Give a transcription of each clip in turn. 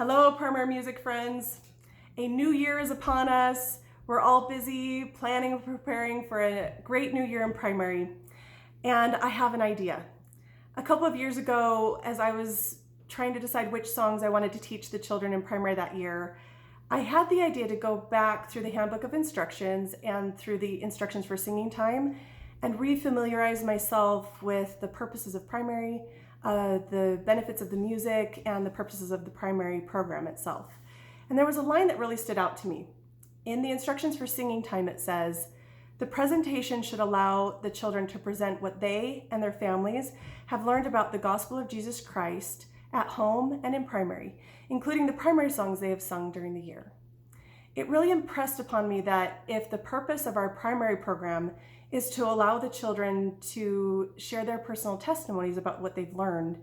Hello, primary music friends. A new year is upon us. We're all busy planning and preparing for a great new year in primary. And I have an idea. A couple of years ago, as I was trying to decide which songs I wanted to teach the children in primary that year, I had the idea to go back through the handbook of instructions and through the instructions for singing time and refamiliarize myself with the purposes of primary, the benefits of the music, and the purposes of the primary program itself. And there was a line that really stood out to me. In the instructions for singing time, it says, "The presentation should allow the children to present what they and their families have learned about the gospel of Jesus Christ at home and in primary, including the primary songs they have sung during the year." It really impressed upon me that if the purpose of our primary program is to allow the children to share their personal testimonies about what they've learned,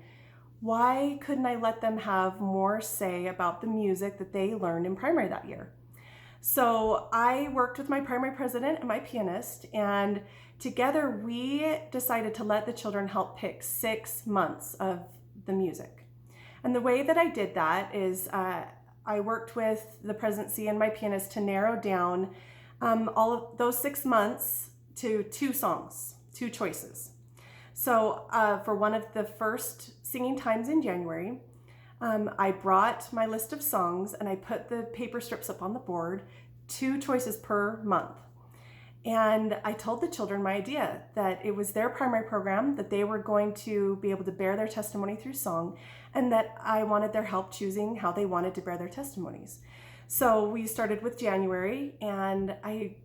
why couldn't I let them have more say about the music that they learned in primary that year? So I worked with my primary president and my pianist, and together we decided to let the children help pick 6 months of the music. And the way that I did that is I worked with the presidency and my pianist to narrow down all of those 6 months to 2 songs, 2 choices. So for one of the first singing times in January, I brought my list of songs and I put the paper strips up on the board, 2 choices per month. And I told the children my idea that it was their primary program, that they were going to be able to bear their testimony through song, and that I wanted their help choosing how they wanted to bear their testimonies. So we started with January, and I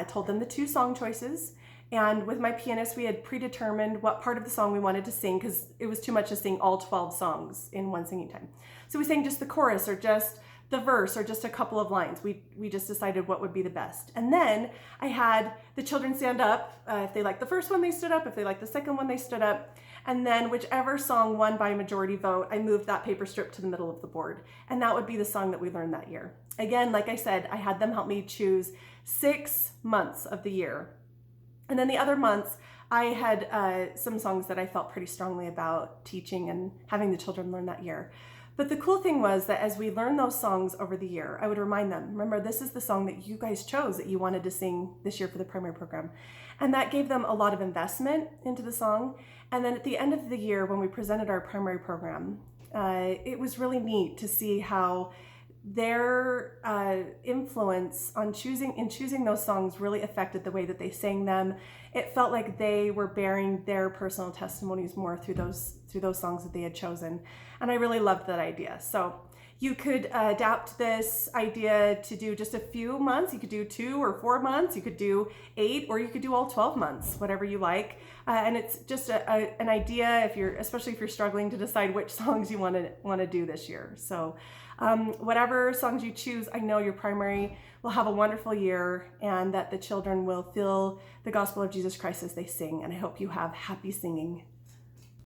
told them the 2 song choices. And with my pianist, we had predetermined what part of the song we wanted to sing because it was too much to sing all 12 songs in one singing time. So we sang just the chorus or just the verse or just a couple of lines. We just decided what would be the best. And then I had the children stand up. If they liked the first one, they stood up. If they liked the second one, they stood up. And then whichever song won by majority vote, I moved that paper strip to the middle of the board. And that would be the song that we learned that year. Again, like I said, I had them help me choose 6 months of the year. And then the other months, I had some songs that I felt pretty strongly about teaching and having the children learn that year. But the cool thing was that as we learned those songs over the year, I would remind them, remember, this is the song that you guys chose that you wanted to sing this year for the primary program. And that gave them a lot of investment into the song. And then at the end of the year, when we presented our primary program, it was really neat to see how their influence on choosing those songs really affected the way that they sang them. It felt like they were bearing their personal testimonies more through those songs that they had chosen. And I really loved that idea. So you could adapt this idea to do just a few months. You could do 2 or 4 months. You could do 8, or you could do all 12 months, whatever you like. And it's just an idea, especially if you're struggling to decide which songs you want to do this year. So whatever songs you choose, I know your primary will have a wonderful year and that the children will feel the gospel of Jesus Christ as they sing. And I hope you have happy singing.